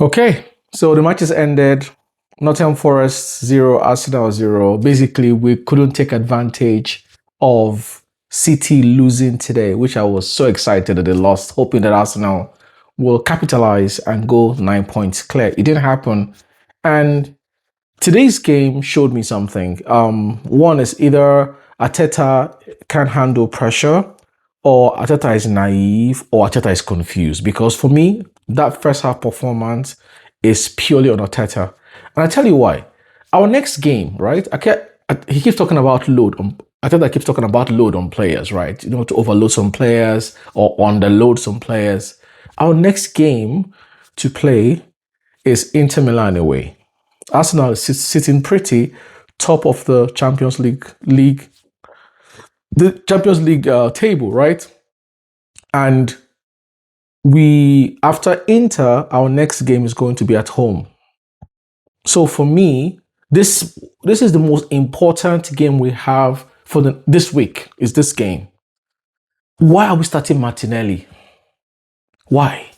Okay, so the matches ended. Nottingham Forest 0, Arsenal 0. Basically, we couldn't take advantage of City losing today, which I was so excited that they lost, hoping that Arsenal will capitalize and go 9 points clear. It didn't happen. And today's game showed me something. One is either Arteta can't handle pressure, or Arteta is naive, or Arteta is confused. Because for me, that first half performance is purely on Arteta, and I tell you why. Our next game, right? He keeps talking about load. Arteta keeps talking about load on players, right? To overload some players or underload some players. Our next game to play is Inter Milan away. Arsenal is sitting pretty top of the Champions League table, right? And we after Inter, our next game is going to be at home. So for me, this is the most important game we have for this week. Is this game? Why are we starting Martinelli? Why?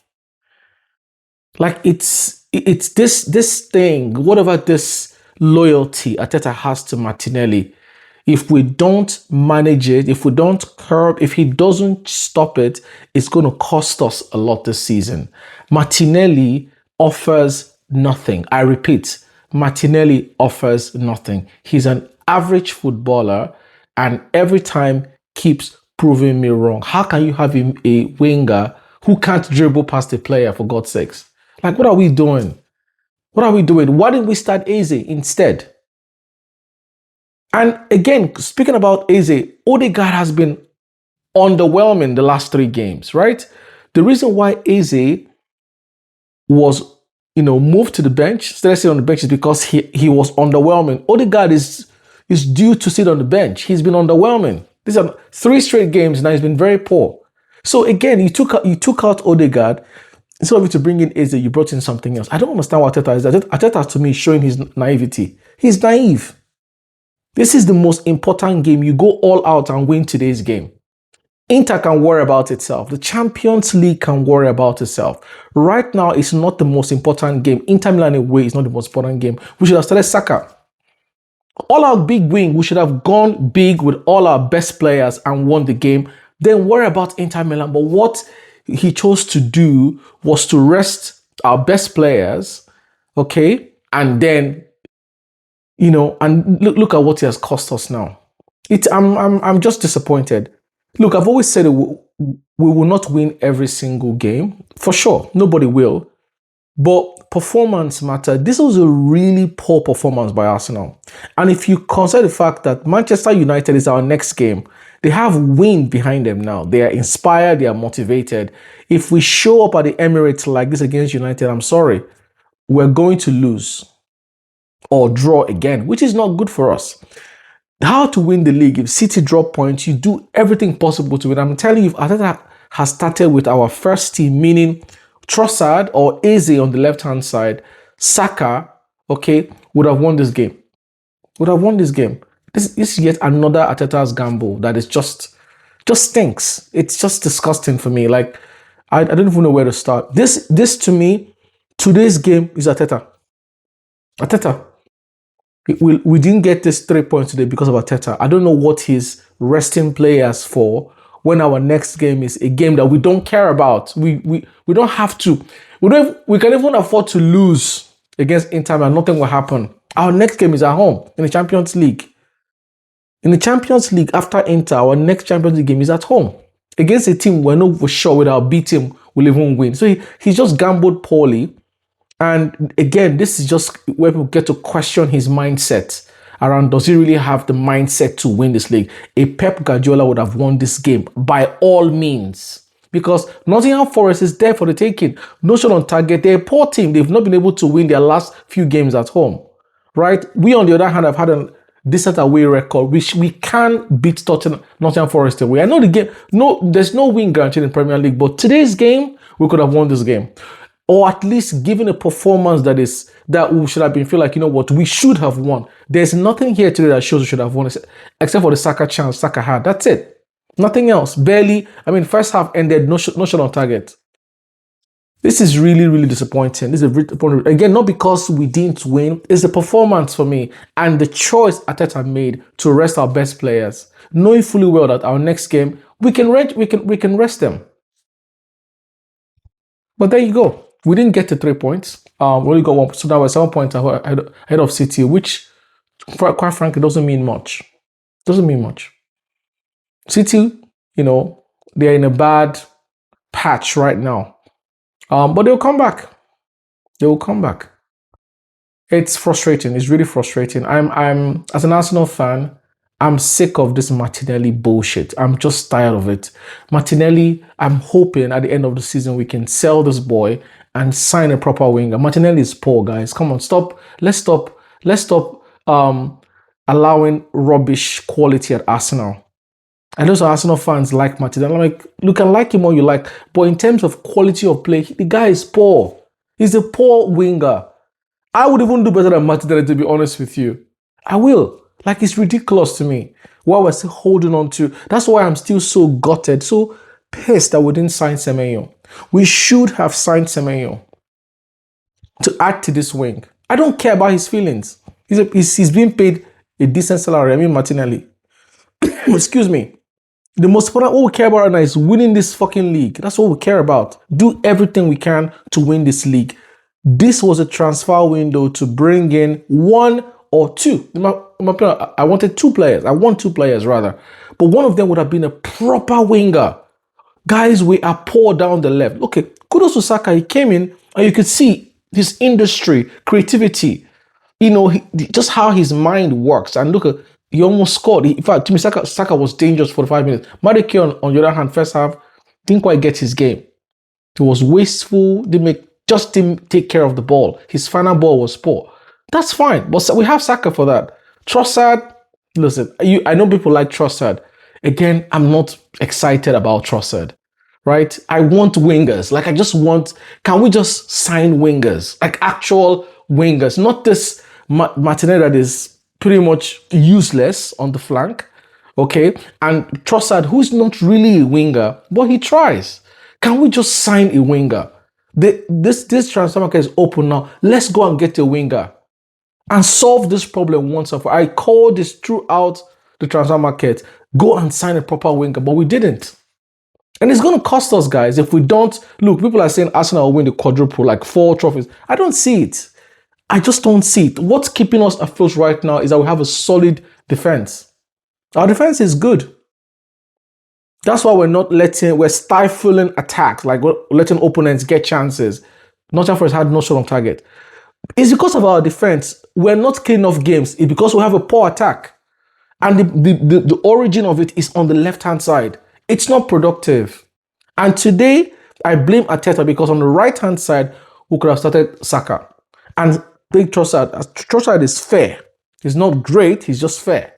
Like it's this thing, whatever this loyalty Arteta has to Martinelli. If we don't manage it, if we don't curb, if he doesn't stop it, it's going to cost us a lot this season. Martinelli offers nothing. I repeat, Martinelli offers nothing. He's an average footballer and every time keeps proving me wrong. How can you have a winger who can't dribble past a player, for God's sakes? Like, what are we doing? What are we doing? Why didn't we start Eze instead? And again, speaking about Eze, Odegaard has been underwhelming the last 3 games, right? The reason why Eze was, moved to the bench, started sitting on the bench is because he was underwhelming. Odegaard is due to sit on the bench. He's been underwhelming. These are 3 straight games now. He's been very poor. So again, you took out Odegaard. Instead of you to bring in Eze, you brought in something else. I don't understand what Arteta is. Arteta to me is showing his naivety. He's naive. This is the most important game. You go all out and win today's game. Inter can worry about itself. The Champions League can worry about itself. Right now, it's not the most important game. Inter Milan away is not the most important game. We should have started Saka. All our big win, we should have gone big with all our best players and won the game. Then worry about Inter Milan. But what he chose to do was to rest our best players, okay? And then, and look at what he has cost us now. I'm just disappointed. Look, I've always said we will not win every single game. For sure, nobody will. But performance matter. This was a really poor performance by Arsenal. And if you consider the fact that Manchester United is our next game, they have wind behind them now. They are inspired, they are motivated. If we show up at the Emirates like this against United, I'm sorry, we're going to lose or draw again, which is not good for us. How to win the league? If City drop points, you do everything possible to win. I'm telling you, if Arteta has started with our first team, meaning Trossard or Eze on the left-hand side, Saka, okay, would have won this game. Would have won this game. This is yet another Arteta's gamble that is just stinks. It's just disgusting for me. Like, I don't even know where to start. This to me, today's game is Arteta. Arteta. We didn't get this 3 points today because of Arteta. I don't know what he's resting players for when our next game is a game that we don't care about. We don't have to. We can even afford to lose against Inter and nothing will happen. Our next game is at home in the Champions League. In the Champions League, after Inter, our next Champions League game is at home against a team we're not sure whether our B team will even win. So he just gambled poorly. And again, this is just where people get to question his mindset around, does he really have the mindset to win this league? A Pep Guardiola would have won this game by all means because Nottingham Forest is there for the taking. No shot on target. They're a poor team. They've not been able to win their last few games at home, right? We, on the other hand, have had a decent away record, which we can beat Nottingham Forest away. I know the game, there's no win guaranteed in Premier League, but today's game, we could have won this game. Or at least given a performance that we should have been feel like, you know what, we should have won. There's nothing here today that shows we should have won, except for the Saka chance Saka had. That's it. Nothing else. Barely. I mean, first half ended, no shot on target. This is really, really disappointing. This is again, not because we didn't win. It's the performance for me and the choice Arteta made to rest our best players, knowing fully well that our next game we can rest them. But there you go. We didn't get to 3 points. We only got one, so now we're 7 points ahead of City, which, quite frankly, doesn't mean much. Doesn't mean much. City, they're in a bad patch right now. But they'll come back. They will come back. It's frustrating. It's really frustrating. I'm as an Arsenal fan, I'm sick of this Martinelli bullshit. I'm just tired of it. Martinelli, I'm hoping at the end of the season we can sell this boy and sign a proper winger. Martinelli is poor, guys. Come on, stop. Let's stop allowing rubbish quality at Arsenal. I know some Arsenal fans like Martinelli. I'm like, you can like him or you like, but in terms of quality of play, the guy is poor. He's a poor winger. I would even do better than Martinelli, to be honest with you. I will. Like, it's ridiculous to me what we're still holding on to. That's why I'm still so gutted, so pissed that we didn't sign Semenyo. We should have signed Semenyo to add to this wing. I don't care about his feelings. He's being paid a decent salary. I mean, Martinelli. Excuse me. The most important, what we care about right now is winning this fucking league. That's what we care about. Do everything we can to win this league. This was a transfer window to bring in one or two. In my opinion, I wanted two players. I want two players rather. But one of them would have been a proper winger. Guys, we are poor down the left. Okay, kudos to Saka. He came in and you could see his industry, creativity, just how his mind works. And look, he almost scored. In fact, to me, Saka was dangerous for 5 minutes. Madueke, on the other hand, first half, didn't quite get his game. He was wasteful, didn't take care of the ball. His final ball was poor. That's fine, but we have Saka for that. Trossard, listen, I know people like Trossard. Again, I'm not excited about Trossard, right? I want wingers. Like, can we just sign wingers? Like actual wingers, not this Martinelli that is pretty much useless on the flank, okay? And Trossard, who's not really a winger, but he tries. Can we just sign a winger? This transfer market is open now. Let's go and get a winger and solve this problem once and for all. I called this throughout the transfer market. Go and sign a proper winger, but we didn't. And it's going to cost us, guys, if we don't. Look, people are saying Arsenal will win the quadruple, like 4 trophies. I don't see it. I just don't see it. What's keeping us afloat right now is that we have a solid defense. Our defense is good. That's why we're stifling attacks, like we're letting opponents get chances. Nottingham Forest had no shot on target. It's because of our defense. We're not killing off games. It's because we have a poor attack. And the origin of it is on the left-hand side. It's not productive. And today, I blame Arteta because on the right-hand side, we could have started Saka. And Big Trossard is fair. He's not great, he's just fair.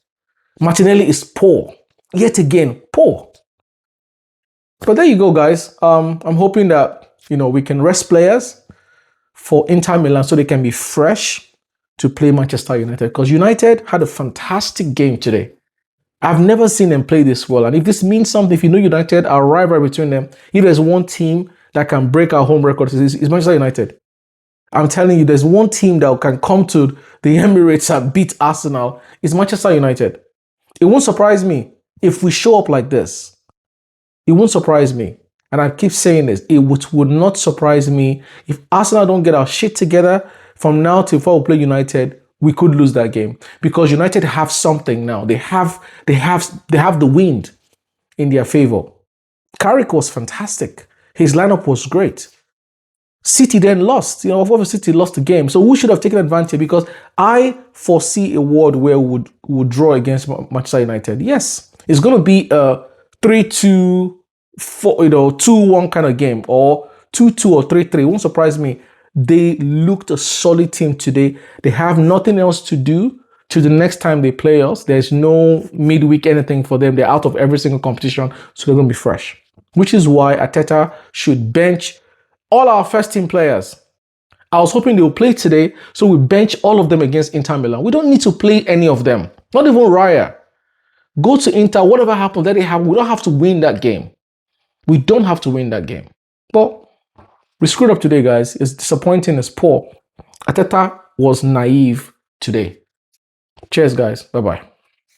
Martinelli is poor. Yet again, poor. But there you go, guys. I'm hoping that, we can rest players for Inter Milan so they can be fresh to play Manchester United. Because United had a fantastic game today. I've never seen them play this well. And if this means something, if you know United, our rivalry between them, if there's one team that can break our home record, it's Manchester United. I'm telling you, there's one team that can come to the Emirates and beat Arsenal. It's Manchester United. It won't surprise me if we show up like this. It won't surprise me. And I keep saying this. It would not surprise me if Arsenal don't get our shit together from now till before we play United. We could lose that game because United have something now. They have the wind in their favor. Carrick was fantastic. His lineup was great. City then lost. Obviously City lost the game. So we should have taken advantage because I foresee a world where we would draw against Manchester United. Yes, it's going to be a 3-2, 2-1 kind of game or 2-2 or 3-3. It won't surprise me. They looked a solid team today. They have nothing else to do to the next time they play us. There's no midweek anything for them. They're out of every single competition, so they're going to be fresh. Which is why Arteta should bench all our first team players. I was hoping they will play today, so we bench all of them against Inter Milan. We don't need to play any of them. Not even Raya. Go to Inter, whatever happens, let it happen. We don't have to win that game. We don't have to win that game. But We screwed up today, guys. It's disappointing. It's poor. Arteta was naive today. Cheers, guys. Bye-bye.